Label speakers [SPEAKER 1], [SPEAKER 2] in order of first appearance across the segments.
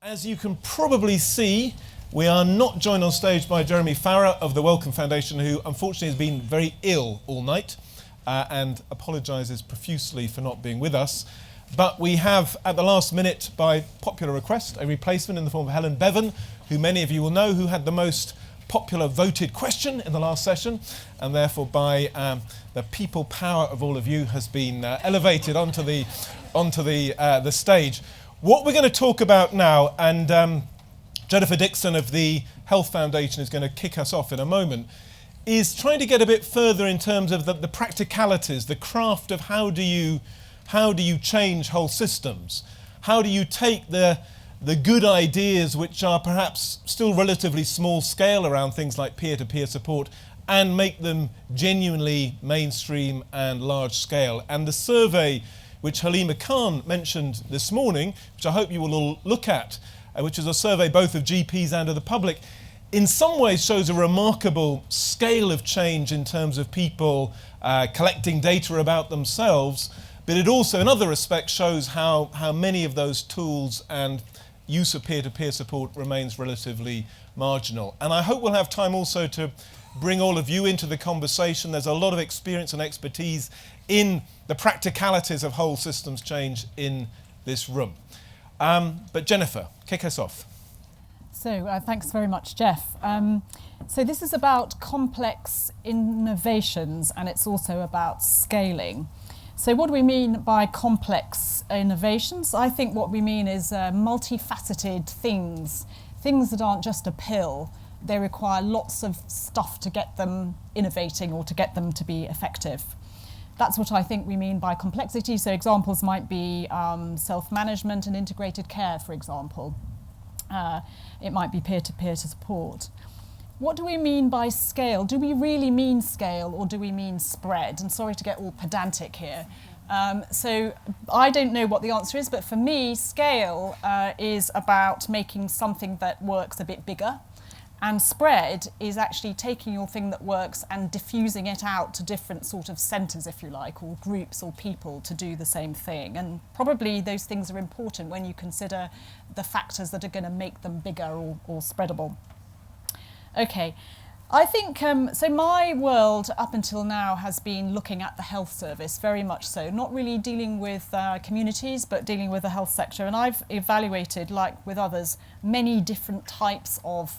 [SPEAKER 1] As you can probably see, we are not joined on stage by Jeremy Farrer of the Wellcome Foundation, who unfortunately has been very ill all night and apologises profusely for not being with us. But we have, at the last minute, by popular request, a replacement in the form of Helen Bevan, who many of you will know, who had the most popular voted question in the last session, and therefore by the people power of all of you has been elevated onto the stage. What we're going to talk about now, and Jennifer Dixon of the Health Foundation is going to kick us off in a moment, is trying to get a bit further in terms of the practicalities, the craft of how do you change whole systems? How do you take the good ideas, which are perhaps still relatively small scale around things like peer-to-peer support, and make them genuinely mainstream and large scale? And the survey which Halima Khan mentioned this morning, which I hope you will all look at, which is a survey both of GPs and of the public, in some ways shows a remarkable scale of change in terms of people collecting data about themselves, but it also in other respects shows how many of those tools and use of peer-to-peer support remains relatively marginal. And I hope we'll have time also to bring all of you into the conversation. There's a lot of experience and expertise in the practicalities of whole systems change in this room. But Jennifer, kick us off.
[SPEAKER 2] So thanks very much, Geoff. So this is about complex innovations, and it's also about scaling. So what do we mean by complex innovations? I think what we mean is multifaceted things that aren't just a pill. They require lots of stuff to get them innovating or to get them to be effective. That's what I think we mean by complexity. So examples might be self-management and integrated care, for example. It might be peer-to-peer support. What do we mean by scale? Do we really mean scale, or do we mean spread? And sorry to get all pedantic here. So I don't know what the answer is, but for me, scale is about making something that works a bit bigger. And spread is actually taking your thing that works and diffusing it out to different sort of centres, if you like, or groups or people to do the same thing. And probably those things are important when you consider the factors that are going to make them bigger or spreadable. Okay, I think, so my world up until now has been looking at the health service, very much so, not really dealing with communities, but dealing with the health sector. And I've evaluated, like with others, many different types of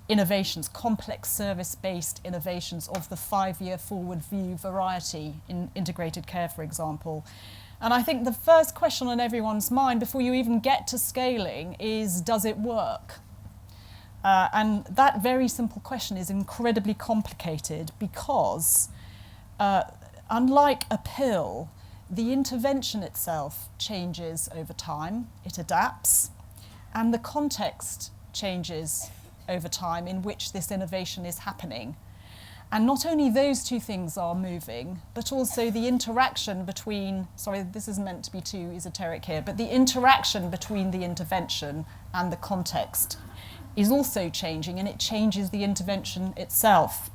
[SPEAKER 2] innovations, complex service-based innovations of the 5-year forward view variety in integrated care, for example. And I think the first question on everyone's mind before you even get to scaling is, does it work? And that very simple question is incredibly complicated because, unlike a pill, the intervention itself changes over time, it adapts, and the context changes over time in which this innovation is happening. And not only those two things are moving, but also the interaction between, sorry, this isn't meant to be too esoteric here, but the interaction between the intervention and the context is also changing, and it changes the intervention itself.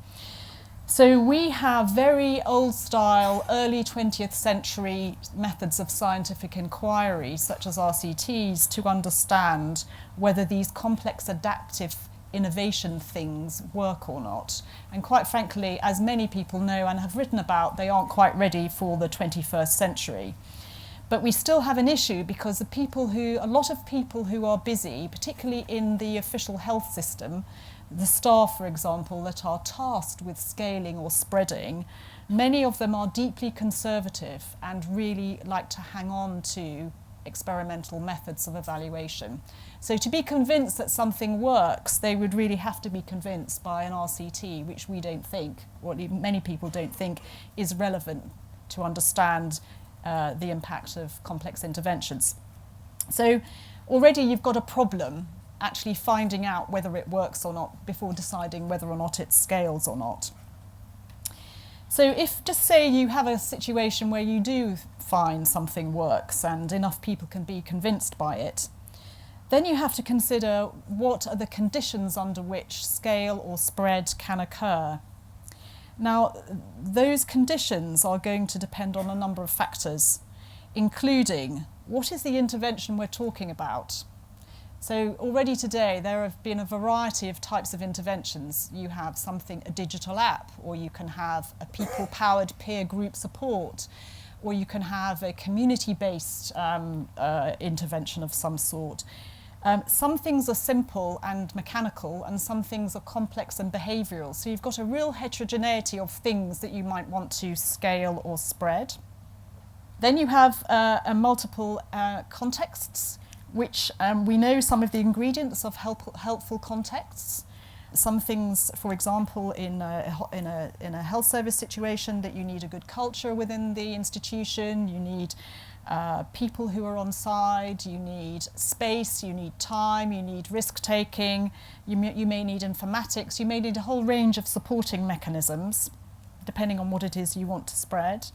[SPEAKER 2] So we have very old style, early 20th century methods of scientific inquiry, such as RCTs, to understand whether these complex adaptive innovation things work or not. And quite frankly, as many people know and have written about, they aren't quite ready for the 21st century. But we still have an issue because a lot of people who are busy, particularly in the official health system, the staff, for example, that are tasked with scaling or spreading, many of them are deeply conservative and really like to hang on to experimental methods of evaluation. So to be convinced that something works, they would really have to be convinced by an RCT, which we don't think, or many people don't think, is relevant to understand the impact of complex interventions. So already you've got a problem actually finding out whether it works or not before deciding whether or not it scales or not. So if, just say you have a situation where you do find something works and enough people can be convinced by it, then you have to consider what are the conditions under which scale or spread can occur. Now, those conditions are going to depend on a number of factors, including what is the intervention we're talking about? So already today there have been a variety of types of interventions. You have a digital app, or you can have a people-powered peer group support, or you can have a community-based intervention of some sort. Some things are simple and mechanical, and some things are complex and behavioural. So you've got a real heterogeneity of things that you might want to scale or spread. Then you have multiple contexts, which we know some of the ingredients of helpful contexts. Some things, for example, in a health service situation, that you need a good culture within the institution, you need people who are on side, you need space, you need time, you need risk-taking, you may need informatics, you may need a whole range of supporting mechanisms, depending on what it is you want to spread.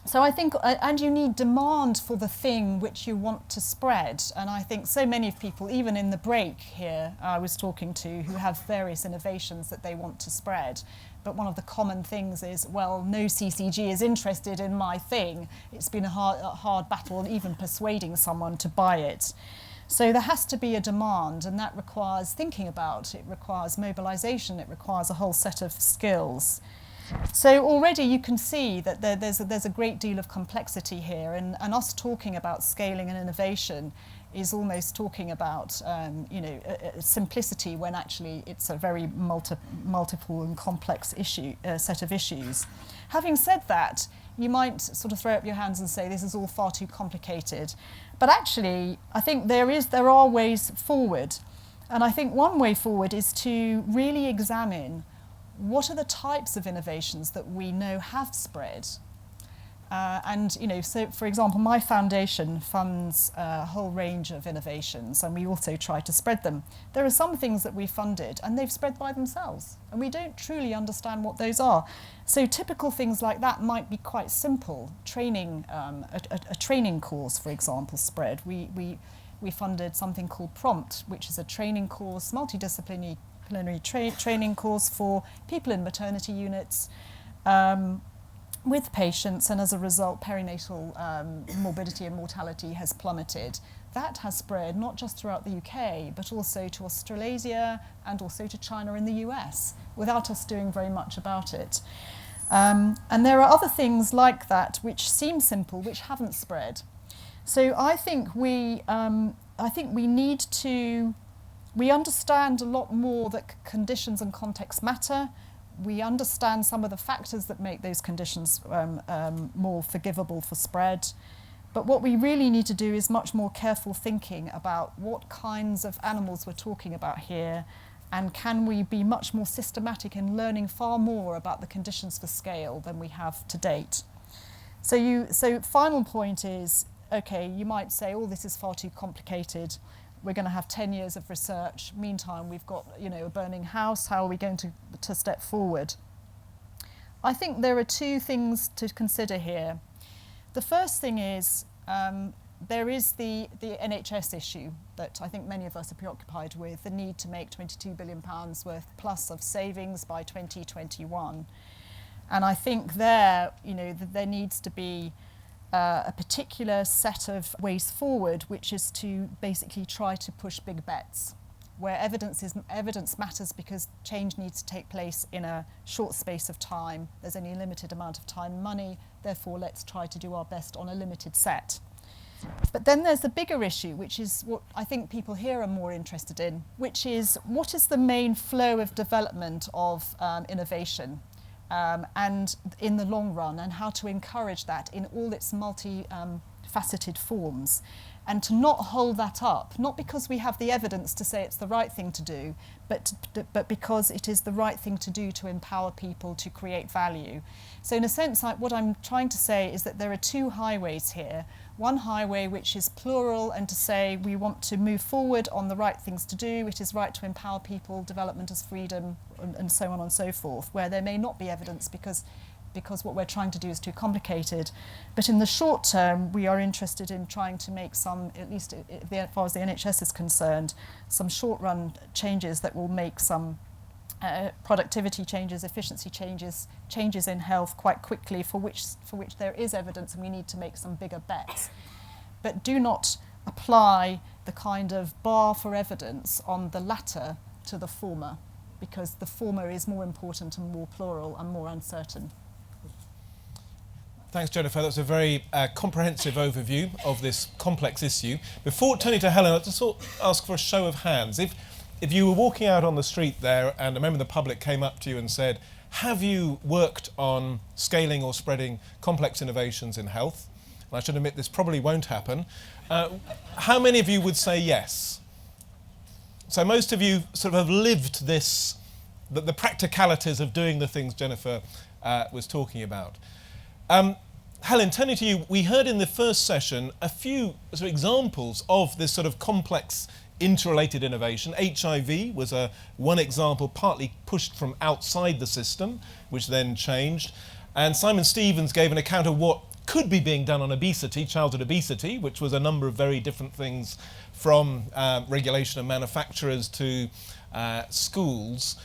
[SPEAKER 2] So I think, and you need demand for the thing which you want to spread. And I think so many of people, even in the break here, I was talking to, who have various innovations that they want to spread. But one of the common things is, well, no CCG is interested in my thing. It's been a hard battle even persuading someone to buy it. So there has to be a demand, and that requires thinking about, it requires mobilization, it requires a whole set of skills. So already you can see that there's a great deal of complexity here, and us talking about scaling and innovation is almost talking about simplicity, when actually it's a very multiple and complex set of issues. Having said that, you might sort of throw up your hands and say this is all far too complicated, but actually I think there are ways forward, and I think one way forward is to really examine what are the types of innovations that we know have spread. So for example, my foundation funds a whole range of innovations, and we also try to spread them. There are some things that we funded and they've spread by themselves, and we don't truly understand what those are. So typical things like that might be quite simple. Training, a training course, for example, spread. We funded something called Prompt, which is a training course, multidisciplinary training course for people in maternity units with patients, and as a result perinatal morbidity and mortality has plummeted. That has spread not just throughout the UK but also to Australasia and also to China and the US without us doing very much about it. And there are other things like that which seem simple which haven't spread. So I think we need to. We understand a lot more that conditions and context matter. We understand some of the factors that make those conditions more forgivable for spread. But what we really need to do is much more careful thinking about what kinds of animals we're talking about here, and can we be much more systematic in learning far more about the conditions for scale than we have to date. So final point is, okay, you might say, oh, this is far too complicated. We're going to have 10 years of research. Meantime, we've got a burning house. How are we going to step forward? I think there are two things to consider here. The first thing is there is the NHS issue that I think many of us are preoccupied with, the need to make £22 billion worth plus of savings by 2021. And I think there needs to be a particular set of ways forward, which is to basically try to push big bets, where evidence matters because change needs to take place in a short space of time. There's only a limited amount of time and money, therefore let's try to do our best on a limited set. But then there's the bigger issue, which is what I think people here are more interested in, which is what is the main flow of development of innovation? And in the long run, and how to encourage that in all its multi-faceted forms, and to not hold that up, not because we have the evidence to say it's the right thing to do, but because it is the right thing to do to empower people to create value. So in a sense, what I'm trying to say is that there are two highways here. One highway which is plural, and to say we want to move forward on the right things to do, it is right to empower people, development as freedom, and so on and so forth, where there may not be evidence because what we're trying to do is too complicated. But in the short term, we are interested in trying to make some, at least as far as the NHS is concerned, some short-run changes that will make some productivity changes, efficiency changes in health quite quickly, for which there is evidence, and we need to make some bigger bets. But do not apply the kind of bar for evidence on the latter to the former, because the former is more important and more plural and more uncertain.
[SPEAKER 1] Thanks, Jennifer. That's a very comprehensive overview of this complex issue. Before turning to Helen, I'd just ask for a show of hands. If you were walking out on the street there and a member of the public came up to you and said, have you worked on scaling or spreading complex innovations in health? And I should admit this probably won't happen. How many of you would say yes? So most of you sort of have lived this, the practicalities of doing the things Jennifer was talking about. Helen, turning to you, we heard in the first session a few sort of examples of this sort of complex interrelated innovation. HIV was one example, partly pushed from outside the system, which then changed. And Simon Stevens gave an account of what could be being done on obesity, childhood obesity, which was a number of very different things, from regulation of manufacturers to schools.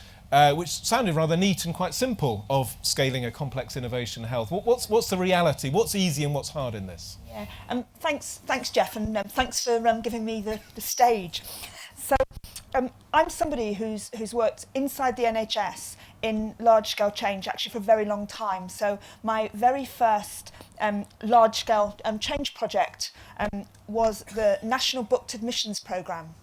[SPEAKER 1] Which sounded rather neat and quite simple, of scaling a complex innovation in health. What's the reality? What's easy and what's hard in this?
[SPEAKER 3] Yeah, thanks, Geoff, and thanks for giving me the stage. So, I'm somebody who's worked inside the NHS in large-scale change, actually for a very long time. So, my very first large-scale change project was the National Booked Admissions Programme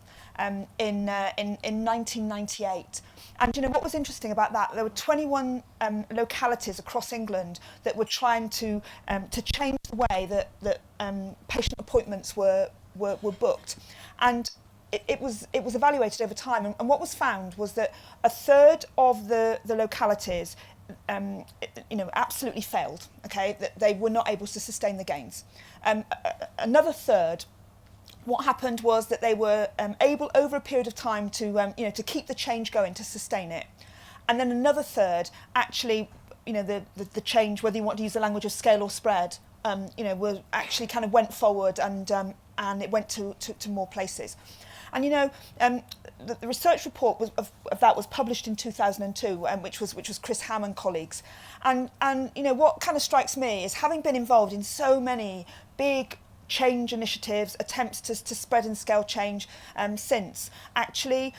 [SPEAKER 3] in 1998. And you know what was interesting about that? There were 21 localities across England that were trying to change the way that patient appointments were booked, and it was evaluated over time. And what was found was that a third of the localities, absolutely failed. Okay, that they were not able to sustain the gains. Another third. What happened was that they were able, over a period of time, to keep the change going, to sustain it. And then another third, actually, the change, whether you want to use the language of scale or spread, were actually kind of went forward and it went to more places. And the research report of that was published in 2002, which was Chris Ham and colleagues. And what kind of strikes me is, having been involved in so many big change initiatives, attempts to spread and scale change since, actually,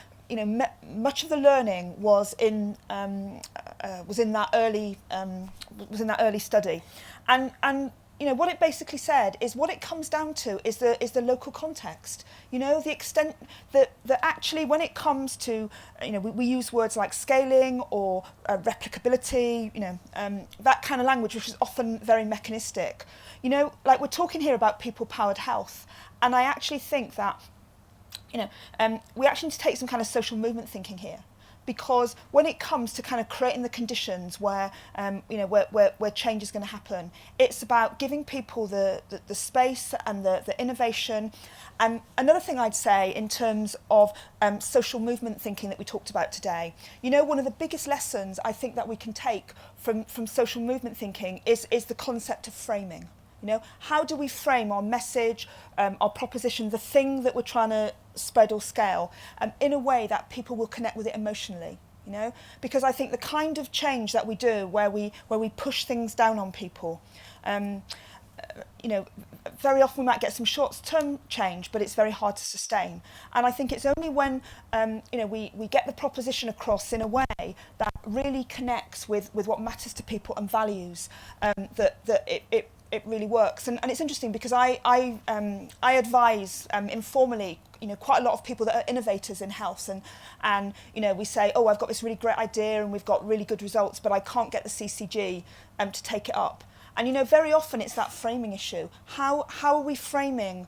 [SPEAKER 3] much of the learning was in that early study, and what it basically said is, what it comes down to is the local context. The extent that actually, when it comes to, we use words like scaling or replicability, that kind of language, which is often very mechanistic. Like we're talking here about people-powered health, and I actually think that, we actually need to take some kind of social movement thinking here, because when it comes to kind of creating the conditions where change is going to happen, it's about giving people the space and the innovation. And another thing I'd say in terms of social movement thinking that we talked about today, one of the biggest lessons I think that we can take from social movement thinking is the concept of framing. How do we frame our message, our proposition, the thing that we're trying to spread or scale, in a way that people will connect with it emotionally? Because I think the kind of change that we do, where we push things down on people, very often we might get some short-term change, but it's very hard to sustain. And I think it's only when we get the proposition across in a way that really connects with what matters to people and values, that it really works. And it's interesting, because I advise informally quite a lot of people that are innovators in health, and we say, oh, I've got this really great idea and we've got really good results, but I can't get the CCG to take it up. And very often it's that framing issue. How are we framing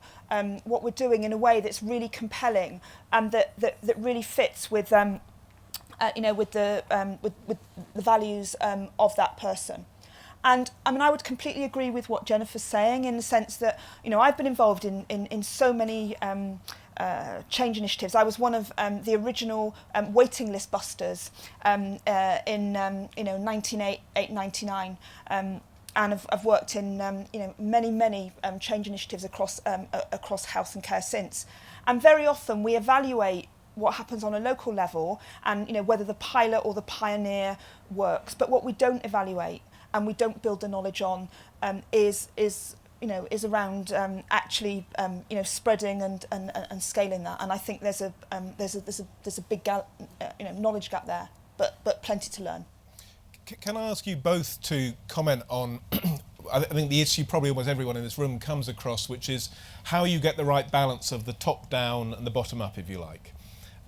[SPEAKER 3] what we're doing in a way that's really compelling and that really fits with with the values of that person? And I mean, I would completely agree with what Jennifer's saying, in the sense that, I've been involved in so many change initiatives. I was one of the original waiting list busters in 1999, and I've worked in many change initiatives across health and care since. And very often we evaluate what happens on a local level, and whether the pilot or the pioneer works. But what we don't evaluate and we don't build the knowledge on is is around actually spreading and scaling that. And I think there's a big knowledge gap there, but plenty to learn.
[SPEAKER 1] Can I ask you both to comment on I think the issue probably almost everyone in this room comes across, which is how you get the right balance of the top down and the bottom up, if you like.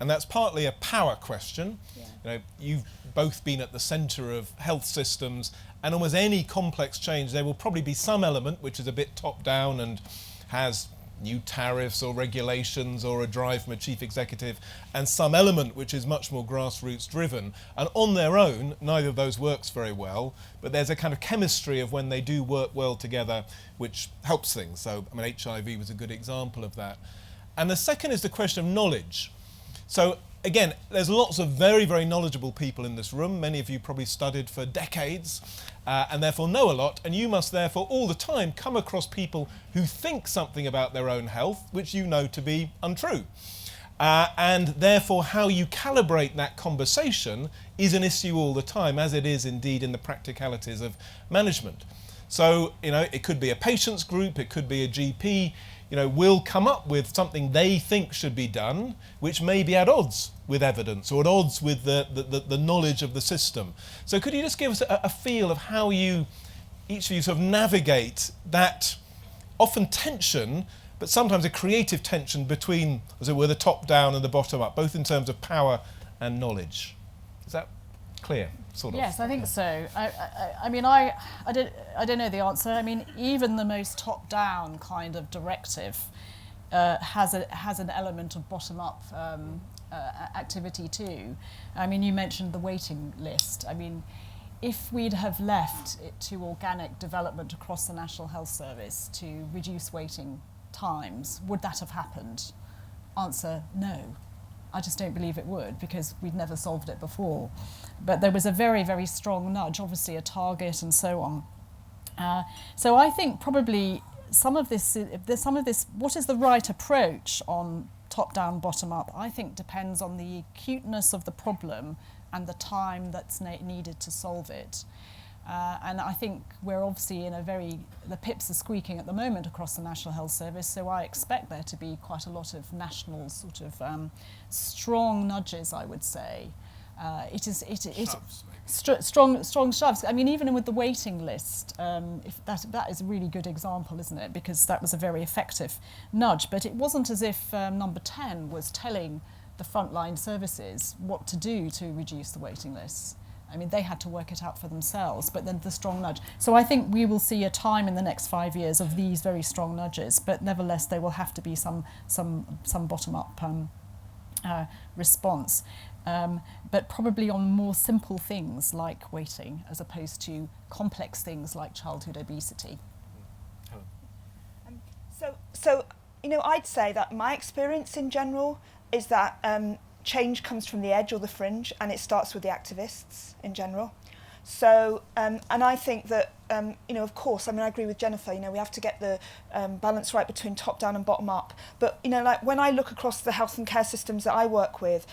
[SPEAKER 1] And that's partly a power question. Yeah. You've both been at the centre of health systems, and almost any complex change, there will probably be some element which is a bit top down and has new tariffs or regulations or a drive from a chief executive, and some element which is much more grassroots driven. And on their own, neither of those works very well, but there's a kind of chemistry of when they do work well together which helps things. So, HIV was a good example of that. And the second is the question of knowledge. So again, there's lots of very, very knowledgeable people in this room. Many of you probably studied for decades and therefore know a lot, and you must therefore all the time come across people who think something about their own health which you know to be untrue. And therefore how you calibrate that conversation is an issue all the time, as it is indeed in the practicalities of management. So, it could be a patient's group, it could be a GP, will come up with something they think should be done, which may be at odds with evidence or at odds with the knowledge of the system. So could you just give us a feel of how each of you sort of navigate that often tension, but sometimes a creative tension between, as it were, the top down and the bottom up, both in terms of power and knowledge? Is that clear? Sort of.
[SPEAKER 2] Yes, I think so. I don't know the answer. I mean, even the most top-down kind of directive has an element of bottom-up activity too. I mean, you mentioned the waiting list. I mean, if we'd have left it to organic development across the National Health Service to reduce waiting times, would that have happened? Answer, no. I just don't believe it would, because we'd never solved it before. But there was a very, very strong nudge, obviously a target and so on. So I think probably some of this, what is the right approach on top-down, bottom-up, I think depends on the acuteness of the problem and the time that's needed to solve it. And I think we're obviously the pips are squeaking at the moment across the National Health Service, so I expect there to be quite a lot of national sort of strong nudges, I would say. Strong shoves. I mean, even with the waiting list, if that is a really good example, isn't it? Because that was a very effective nudge. But it wasn't as if number 10 was telling the frontline services what to do to reduce the waiting lists. I mean, they had to work it out for themselves, but then the strong nudge. So I think we will see a time in the next 5 years of these very strong nudges, but nevertheless, there will have to be some bottom-up response. But probably on more simple things like waiting, as opposed to complex things like childhood obesity.
[SPEAKER 3] So I'd say that my experience in general is that change comes from the edge or the fringe, and it starts with the activists in general. So, and I think that, of course, I mean, I agree with Jennifer, we have to get the balance right between top down and bottom up. But, like when I look across the health and care systems that I work with,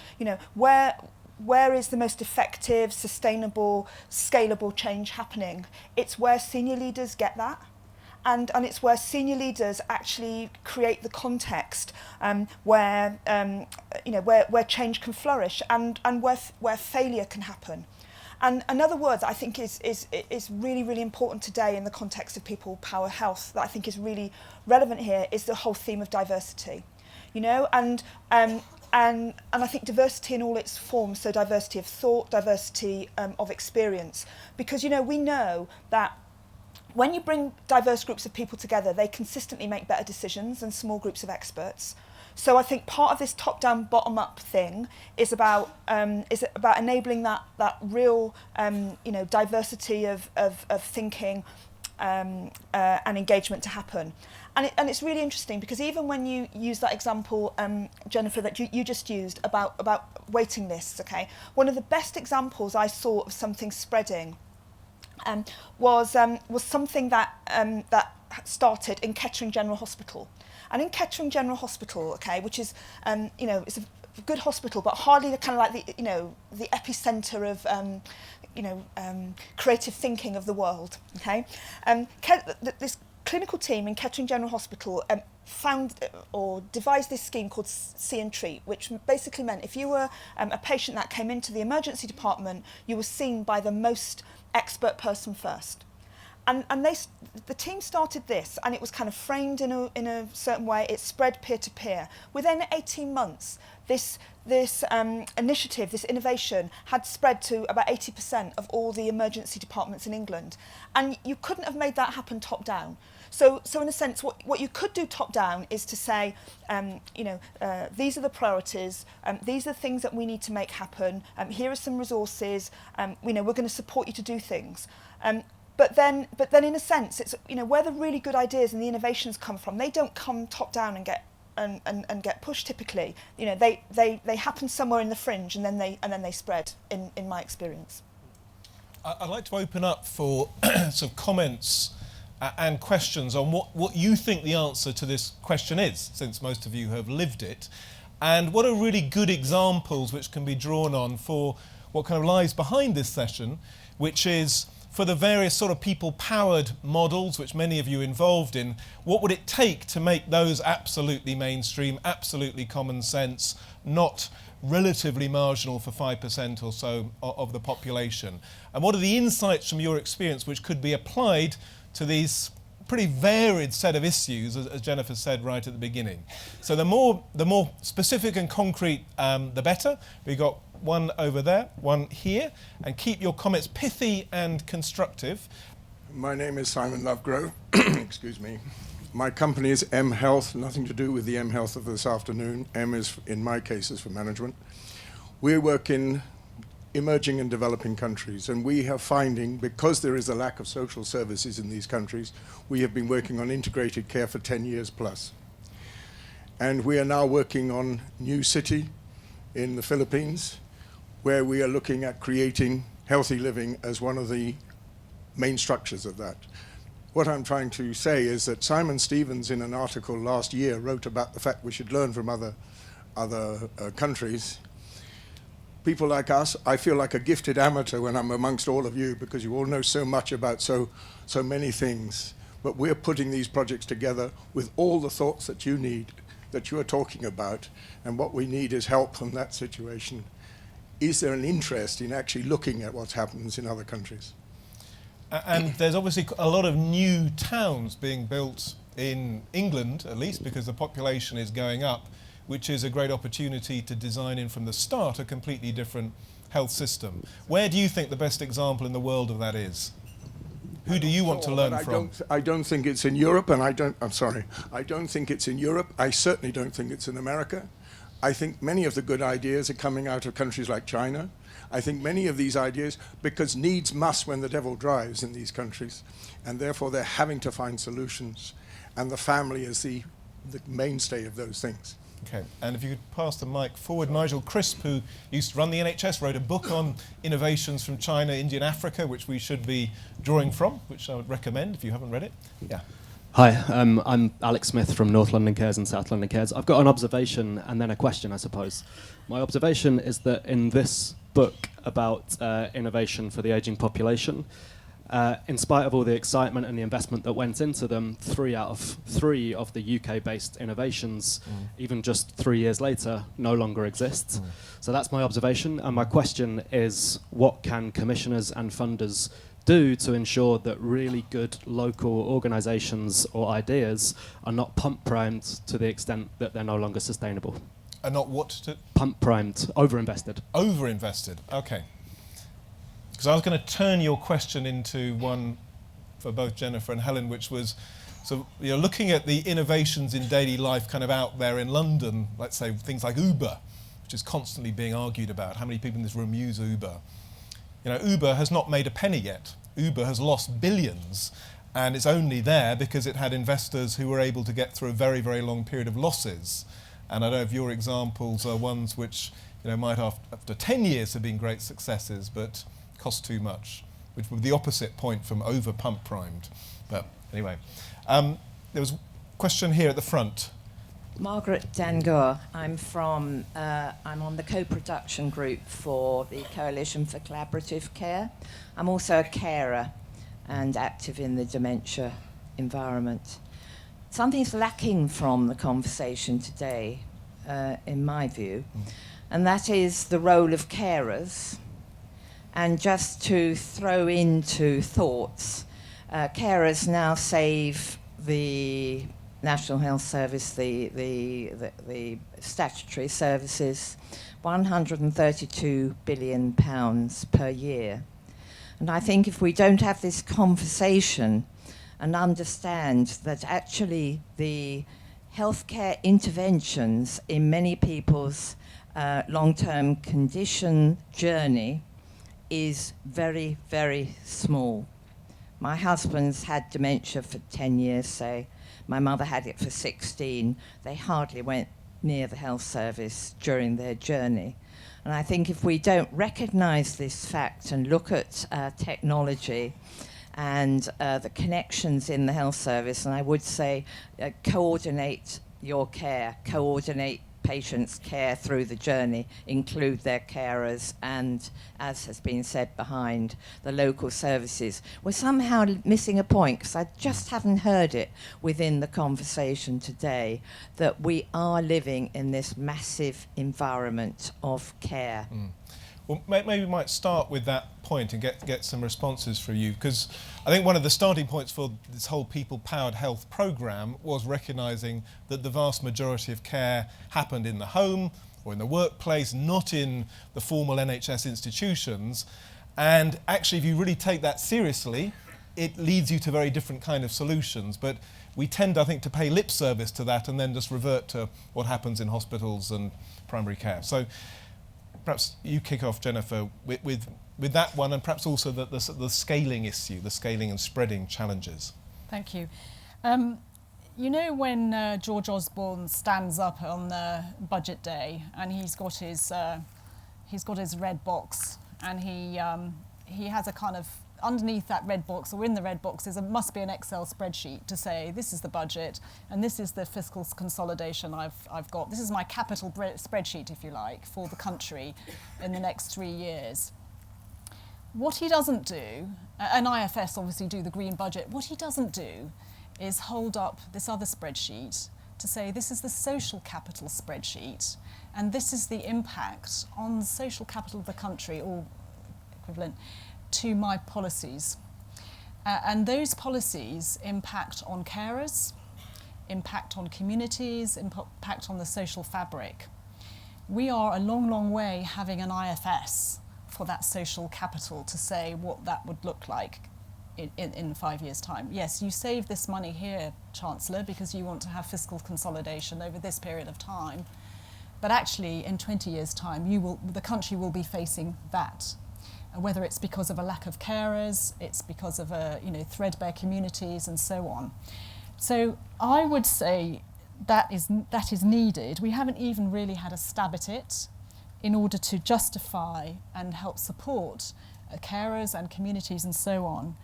[SPEAKER 3] where is the most effective, sustainable, scalable change happening? It's where senior leaders get that. And it's where senior leaders actually create the context where change can flourish and where failure can happen. And another word that I think is really, really important today in the context of people power health that I think is really relevant here is the whole theme of diversity. And I think diversity in all its forms, so diversity of thought, diversity of experience, because we know that when you bring diverse groups of people together, they consistently make better decisions than small groups of experts. So I think part of this top-down, bottom-up thing is about enabling that real diversity of thinking and engagement to happen. And it's really interesting because even when you use that example, Jennifer, that you just used about waiting lists, okay, one of the best examples I saw of something spreading was something that started in Kettering General Hospital. And in Kettering General Hospital, okay, which is, it's a good hospital, but hardly the kind of like the epicenter of, creative thinking of the world, okay. This clinical team in Kettering General Hospital found or devised this scheme called See and Treat, which basically meant if you were a patient that came into the emergency department, you were seen by the most expert person first. And the team started this, and it was kind of framed in a certain way. It spread peer to peer. Within 18 months, this initiative, this innovation, had spread to about 80% of all the emergency departments in England. And you couldn't have made that happen top down. So in a sense, what you could do top down is to say, these are the priorities. These are the things that we need to make happen. Here are some resources. We're going to support you to do things. But then, in a sense, it's where the really good ideas and the innovations come from. They don't come top down and get pushed typically. They happen somewhere in the fringe, and then they spread. In my experience,
[SPEAKER 1] I'd like to open up for some comments and questions on what you think the answer to this question is, since most of you have lived it, and what are really good examples which can be drawn on for what kind of lies behind this session, which is for the various sort of people-powered models, which many of you are involved in, what would it take to make those absolutely mainstream, absolutely common sense, not relatively marginal for 5% or so of the population? And what are the insights from your experience which could be applied to these pretty varied set of issues, as Jennifer said right at the beginning? So the more specific and concrete, the better. We've got one over there, one here, and keep your comments pithy and constructive.
[SPEAKER 4] My name is Simon Lovegrove. Excuse me. My company is M Health, nothing to do with the M Health of this afternoon. M is, in my case, is for management. We work in emerging and developing countries, and we are finding, because there is a lack of social services in these countries, we have been working on integrated care for 10 years plus. And we are now working on New City in the Philippines, where we are looking at creating healthy living as one of the main structures of that. What I'm trying to say is that Simon Stevens, in an article last year, wrote about the fact we should learn from other countries. People like us, I feel like a gifted amateur when I'm amongst all of you, because you all know so much about so many things. But we're putting these projects together with all the thoughts that you need, that you are talking about, and what we need is help from that situation. Is there an interest in actually looking at what happens in other countries?
[SPEAKER 1] And there's obviously a lot of new towns being built in England, at least, because the population is going up, which is a great opportunity to design in from the start a completely different health system. Where do you think the best example in the world of that is? Who do you want to learn from?
[SPEAKER 4] I don't think it's in Europe, and I don't think it's in Europe. I certainly don't think it's in America. I think many of the good ideas are coming out of countries like China. I think many of these ideas, because needs must when the devil drives in these countries, and therefore they're having to find solutions, and the family is the mainstay of those things.
[SPEAKER 1] Okay, and if you could pass the mic forward. Nigel Crisp, who used to run the NHS, wrote a book on innovations from China, India and Africa, which we should be drawing from, which I would recommend if you haven't read it. Yeah.
[SPEAKER 5] Hi, I'm Alex Smith from North London Cares and South London Cares. I've got an observation and then a question, I suppose. My observation is that in this book about innovation for the ageing population, in spite of all the excitement and the investment that went into them, 3 out of 3 of the UK-based innovations, even just 3 years later, no longer exist. So that's my observation, and my question is, what can commissioners and funders do to ensure that really good local organisations or ideas are not pump-primed to the extent that they're no longer sustainable?
[SPEAKER 1] And not what?
[SPEAKER 5] Pump-primed, over-invested.
[SPEAKER 1] Over-invested, okay. Because I was going to turn your question into one for both Jennifer and Helen, which was, so you're looking at the innovations in daily life kind of out there in London, let's say things like Uber, which is constantly being argued about. How many people in this room use Uber? Uber has not made a penny yet. Uber has lost billions, and it's only there because it had investors who were able to get through a very, very long period of losses. And I don't know if your examples are ones which might after 10 years have been great successes, but cost too much, which would be the opposite point from over pump primed. But anyway, there was a question here at the front.
[SPEAKER 6] Margaret Dangoor. I'm on the co-production group for the Coalition for Collaborative Care. I'm also a carer and active in the dementia environment. Something's lacking from the conversation today, in my view, and that is the role of carers. And just to throw into thoughts, carers now save the National Health Service, the statutory services, £132 billion per year. And I think if we don't have this conversation and understand that actually the healthcare interventions in many people's long-term condition journey is very, very small. My husband's had dementia for 10 years, say. My mother had it for 16. They hardly went near the health service during their journey. And I think if we don't recognise this fact and look at technology and the connections in the health service, and I would say coordinate your care, coordinate patients' care through the journey, include their carers and, as has been said behind, the local services. We're somehow missing a point, because I just haven't heard it within the conversation today, that we are living in this massive environment of care.
[SPEAKER 1] Well, maybe we might start with that point and get some responses from you, because I think one of the starting points for this whole people-powered health programme was recognising that the vast majority of care happened in the home or in the workplace, not in the formal NHS institutions. And actually, if you really take that seriously, it leads you to very different kind of solutions. But we tend, I think, to pay lip service to that and then just revert to what happens in hospitals and primary care. So perhaps you kick off, Jennifer, with that one, and perhaps also the scaling issue, the scaling and spreading challenges.
[SPEAKER 2] Thank you. You know when George Osborne stands up on budget day and he's got his red box, and he has a kind of, underneath that red box, or in the red box, must be an Excel spreadsheet to say this is the budget and this is the fiscal consolidation I've got. This is my capital spreadsheet, if you like, for the country in the next 3 years. What he doesn't do, and IFS obviously do the green budget, what he doesn't do is hold up this other spreadsheet to say this is the social capital spreadsheet and this is the impact on the social capital of the country, or equivalent, to my policies. And those policies impact on carers, impact on communities, impact on the social fabric. We are a long, long way having an IFS for that social capital to say what that would look like in 5 years' time. Yes, you save this money here, Chancellor, because you want to have fiscal consolidation over this period of time. But actually, in 20 years' time, the country will be facing that. Whether it's because of a lack of carers, it's because of threadbare communities and so on. So I would say that is needed. We haven't even really had a stab at it in order to justify and help support carers and communities and so on.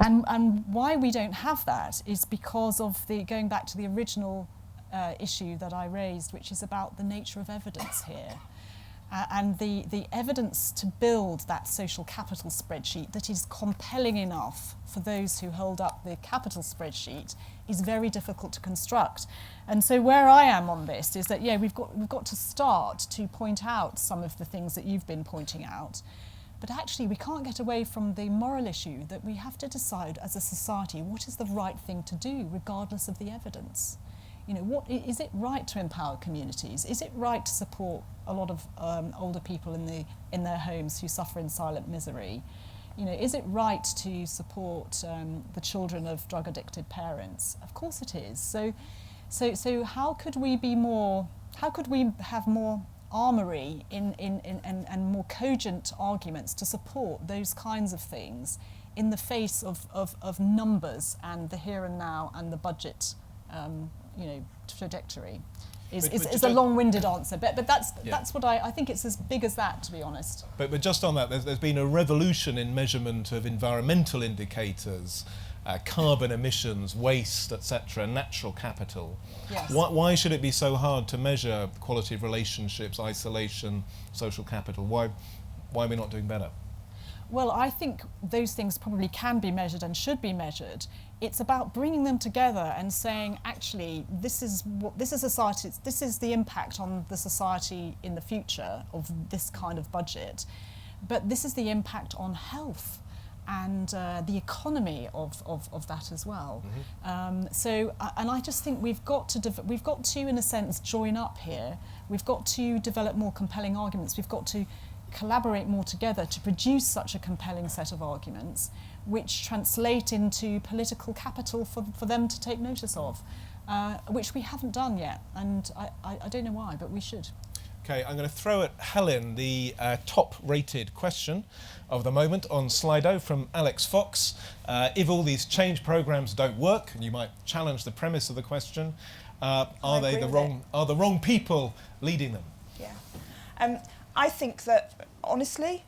[SPEAKER 2] And why we don't have that is because of going back to the original issue that I raised, which is about the nature of evidence here. And the evidence to build that social capital spreadsheet that is compelling enough for those who hold up the capital spreadsheet is very difficult to construct. And so where I am on this is that, we've got to start to point out some of the things that you've been pointing out. But actually, we can't get away from the moral issue that we have to decide as a society what is the right thing to do, regardless of the evidence. Is it right to empower communities? Is it right to support a lot of older people in their homes who suffer in silent misery? Is it right to support the children of drug-addicted parents? Of course it is. So how could we be more? How could we have more armoury and more cogent arguments to support those kinds of things in the face of numbers and the here and now and the budget? Trajectory is a long-winded answer, but that's what I think it's as big as that, to be honest. But
[SPEAKER 1] just on that, there's been a revolution in measurement of environmental indicators, carbon emissions, waste, etc., natural capital.
[SPEAKER 2] Yes.
[SPEAKER 1] Why should it be so hard to measure quality of relationships, isolation, social capital? Why are we not doing better?
[SPEAKER 2] Well, I think those things probably can be measured and should be measured. It's about bringing them together and saying, actually, this is society. This is the impact on the society in the future of this kind of budget, but this is the impact on health and the economy of that as well. And I just think we've got to, in a sense, join up here. We've got to develop more compelling arguments. We've got to collaborate more together to produce such a compelling set of arguments which translate into political capital for them to take notice of, which we haven't done yet, and I don't know why, but we should.
[SPEAKER 1] Okay, I'm going to throw at Helen the top-rated question of the moment on Slido from Alex Fox. If all these change programs don't work, and you might challenge the premise of the question, are the wrong people leading them?
[SPEAKER 3] Yeah. I think that, honestly,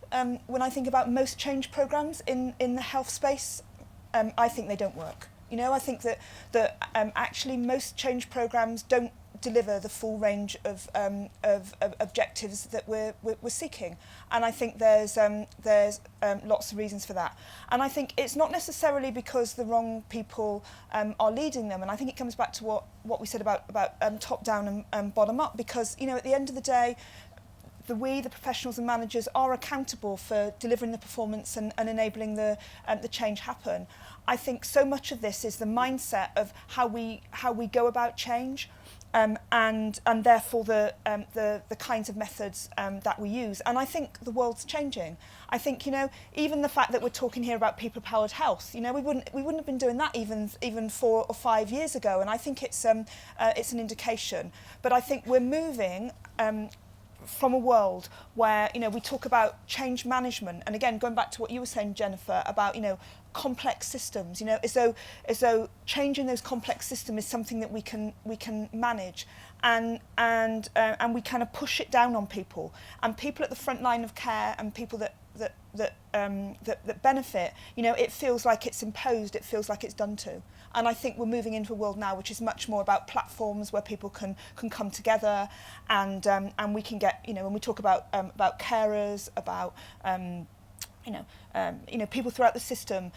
[SPEAKER 3] when I think about most change programs in the health space, I think they don't work. You know, I think that actually most change programs don't deliver the full range of objectives that we're seeking, and I think there's lots of reasons for that. And I think it's not necessarily because the wrong people are leading them, and I think it comes back to what we said about top down and bottom up, because, you know, at the end of the day, the professionals and managers are accountable for delivering the performance and enabling the change happen. I think so much of this is the mindset of how we go about change, and therefore the kinds of methods that we use. And I think the world's changing. I think, you know, even the fact that we're talking here about people-powered health, you know, we wouldn't have been doing that even 4 or 5 years ago. And I think it's an indication. But I think we're moving from a world where, you know, we talk about change management, and again, going back to what you were saying, Jennifer, about, you know, complex systems, you know, as though changing those complex systems is something that we can manage, and we kind of push it down on people, and people at the front line of care, and people that benefit, you know, it feels like it's imposed, it feels like it's done to. And I think we're moving into a world now which is much more about platforms where people can come together, and we can get, you know, when we talk about carers, about people throughout the system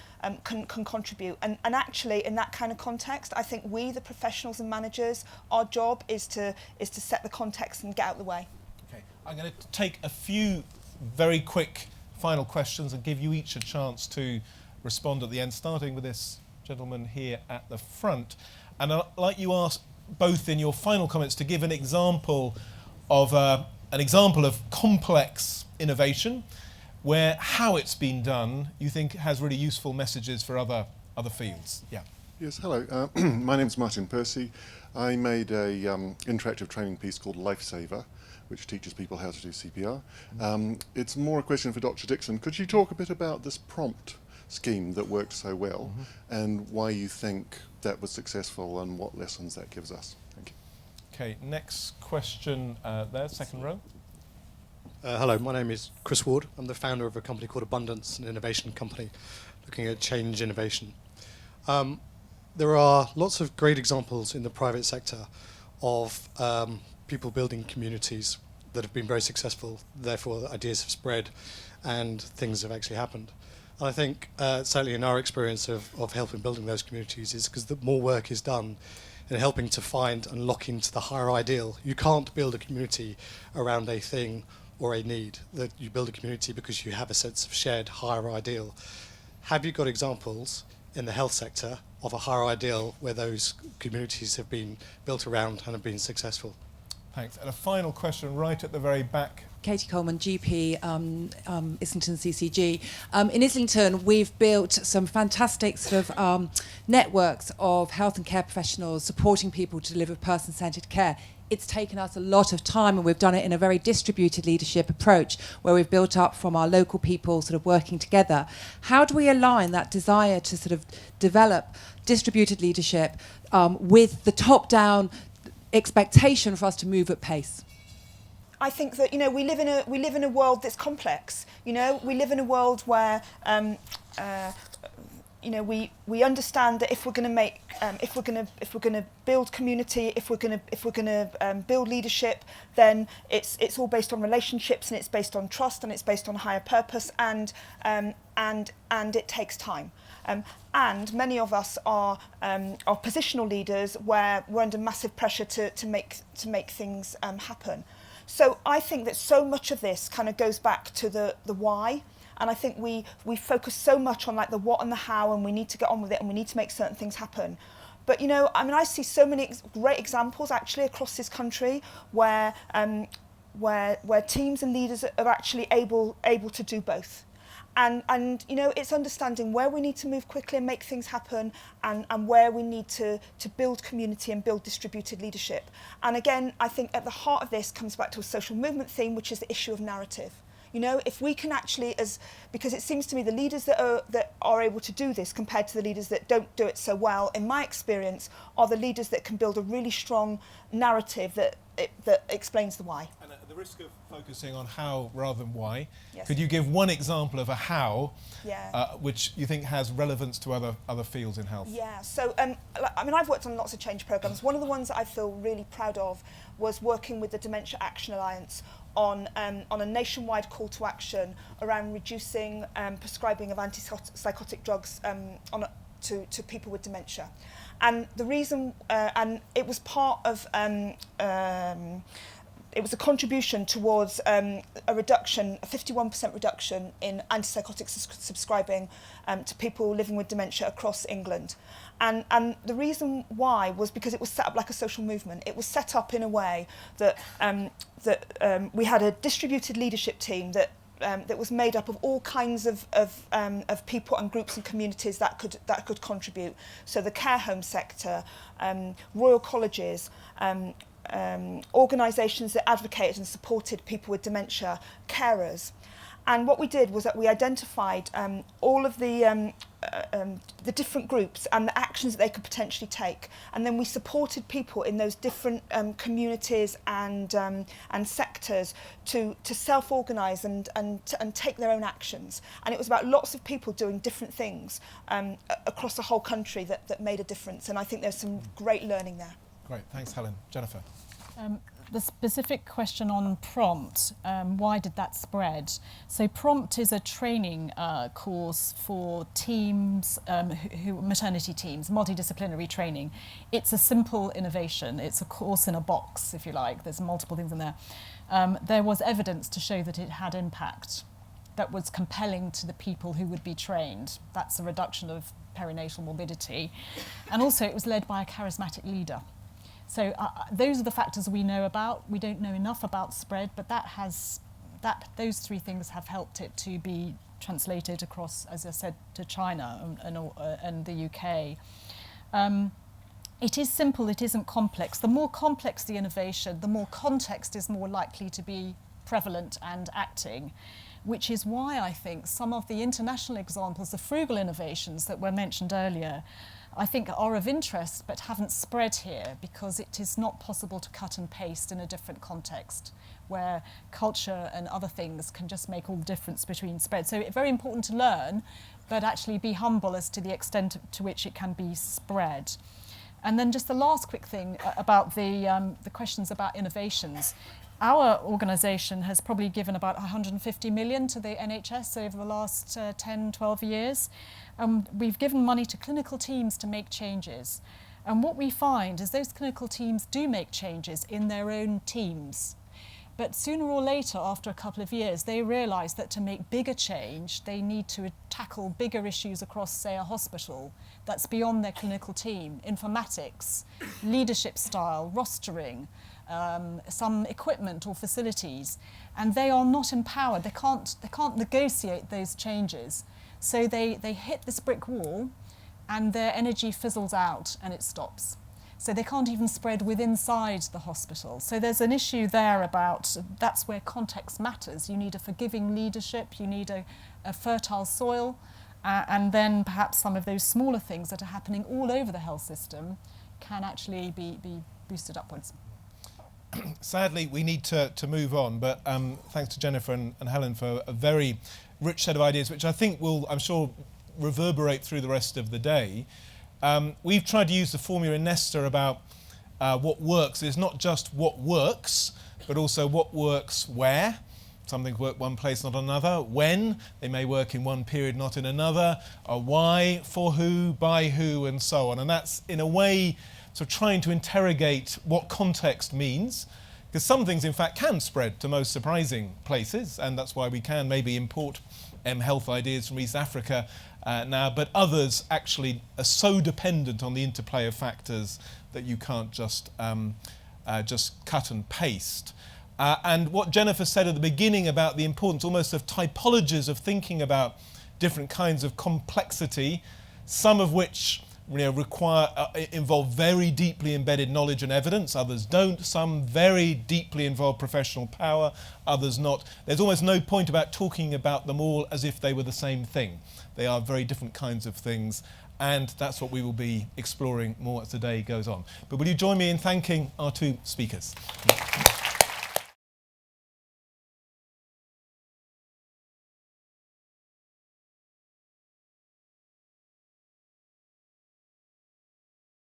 [SPEAKER 3] can contribute, and actually in that kind of context, I think we, the professionals and managers, our job is to set the context and get out of the way.
[SPEAKER 1] Okay, I'm going to take a few very quick final questions and give you each a chance to respond at the end, starting with this gentleman here at the front. And I'd like you asked both in your final comments to give an example of complex innovation, where how it's been done you think has really useful messages for other fields. Yeah.
[SPEAKER 7] Yes, hello. My name's Martin Percy. I made a interactive training piece called Lifesaver, which teaches people how to do CPR. It's more a question for Dr. Dixon. Could you talk a bit about this prompt scheme that worked so well, and why you think that was successful and what lessons that gives us? Thank you.
[SPEAKER 1] Okay, next question there, second row.
[SPEAKER 8] Hello, my name is Chris Ward. I'm the founder of a company called Abundance, an innovation company looking at change innovation. There are lots of great examples in the private sector of people building communities that have been very successful, therefore ideas have spread and things have actually happened. And I think certainly in our experience of helping building those communities is because the more work is done in helping to find and lock into the higher ideal. You can't build a community around a thing or a need. That you build a community because you have a sense of shared higher ideal. Have you got examples in the health sector of a higher ideal where those communities have been built around and have been successful?
[SPEAKER 1] Thanks. And a final question right at the very back.
[SPEAKER 9] Katie Coleman, GP, Islington CCG. In Islington, we've built some fantastic sort of networks of health and care professionals supporting people to deliver person-centred care. It's taken us a lot of time, and we've done it in a very distributed leadership approach where we've built up from our local people sort of working together. How do we align that desire to sort of develop distributed leadership with the top-down expectation for us to move at pace?
[SPEAKER 3] I think that, you know, we live in a world that's complex. You know, we live in a world where we understand that if we're going to make, if we're going to build community, if we're going to build leadership, then it's all based on relationships, and it's based on trust, and it's based on higher purpose, and it takes time. And many of us are positional leaders where we're under massive pressure to make things happen. So I think that so much of this kind of goes back to the why. And I think we focus so much on like the what and the how, and we need to get on with it, and we need to make certain things happen. But I see so many great examples actually across this country where teams and leaders are actually able to do both. And it's understanding where we need to move quickly and make things happen, and where we need to build community and build distributed leadership. And again, I think at the heart of this comes back to a social movement theme, which is the issue of narrative. If we can actually, because it seems to me the leaders that are able to do this compared to the leaders that don't do it so well, in my experience, are the leaders that can build a really strong narrative that explains the why.
[SPEAKER 1] And at the risk of focusing on how rather than why,
[SPEAKER 3] Yes.
[SPEAKER 1] could you give one example of a how,
[SPEAKER 3] Yeah.
[SPEAKER 1] which you think has relevance to other fields in health?
[SPEAKER 3] Yeah, so I've worked on lots of change programs. One of the ones that I feel really proud of was working with the Dementia Action Alliance on a nationwide call to action around reducing prescribing of antipsychotic drugs to people with dementia. And the reason, and it was part of, it was a contribution towards a 51% reduction in antipsychotic subscribing to people living with dementia across England. And the reason why was because it was set up like a social movement. It was set up in a way that we had a distributed leadership team that was made up of all kinds of people and groups and communities that could contribute. So the care home sector, Royal Colleges, organisations that advocated and supported people with dementia, carers. And what we did was that we identified all of the different groups and the actions that they could potentially take, and then we supported people in those different communities and sectors to self-organise and take their own actions. And it was about lots of people doing different things across the whole country that made a difference. And I think there's some great learning there.
[SPEAKER 1] Great, thanks, Helen. Jennifer.
[SPEAKER 2] The specific question on Prompt, why did that spread? So Prompt is a training course for teams, maternity teams, multidisciplinary training. It's a simple innovation. It's a course in a box, if you like. There's multiple things in there. There was evidence to show that it had impact that was compelling to the people who would be trained. That's a reduction of perinatal morbidity. And also it was led by a charismatic leader. So those are the factors we know about. We don't know enough about spread, but those three things have helped it to be translated across, as I said, to China and the UK. It is simple, it isn't complex. The more complex the innovation, the more context is more likely to be prevalent and acting, which is why I think some of the international examples of frugal innovations that were mentioned earlier I think are of interest but haven't spread here because it is not possible to cut and paste in a different context where culture and other things can just make all the difference between spread. So it's very important to learn but actually be humble as to the extent to which it can be spread. And then just the last quick thing about the questions about innovations. Our organisation has probably given about 150 million to the NHS over the last 10, 12 years. We've given money to clinical teams to make changes. And what we find is those clinical teams do make changes in their own teams. But sooner or later, after a couple of years, they realise that to make bigger change, they need to tackle bigger issues across, say, a hospital that's beyond their clinical team. Informatics, leadership style, rostering, some equipment or facilities, and they are not empowered. They can't negotiate those changes. So they hit this brick wall and their energy fizzles out and it stops. So they can't even spread inside the hospital. So there's an issue there about that's where context matters. You need a forgiving leadership, you need a fertile soil, and then perhaps some of those smaller things that are happening all over the health system can actually be boosted upwards.
[SPEAKER 1] Sadly, we need to move on, but thanks to Jennifer and Helen for a very rich set of ideas, which I think I'm sure reverberate through the rest of the day. We've tried to use the formula in Nesta about what works. It's not just what works, but also what works where. Some things work one place, not another. When, they may work in one period, not in another. Why, for who, by who, and so on. And that's, in a way, sort of trying to interrogate what context means. Because some things, in fact, can spread to most surprising places, and that's why we can maybe import health ideas from East Africa now, but others actually are so dependent on the interplay of factors that you can't just cut and paste. And what Jennifer said at the beginning about the importance almost of typologies of thinking about different kinds of complexity, some of which involve very deeply embedded knowledge and evidence, others don't. Some very deeply involve professional power, others not. There's almost no point about talking about them all as if they were the same thing. They are very different kinds of things, and that's what we will be exploring more as the day goes on. But will you join me in thanking our two speakers?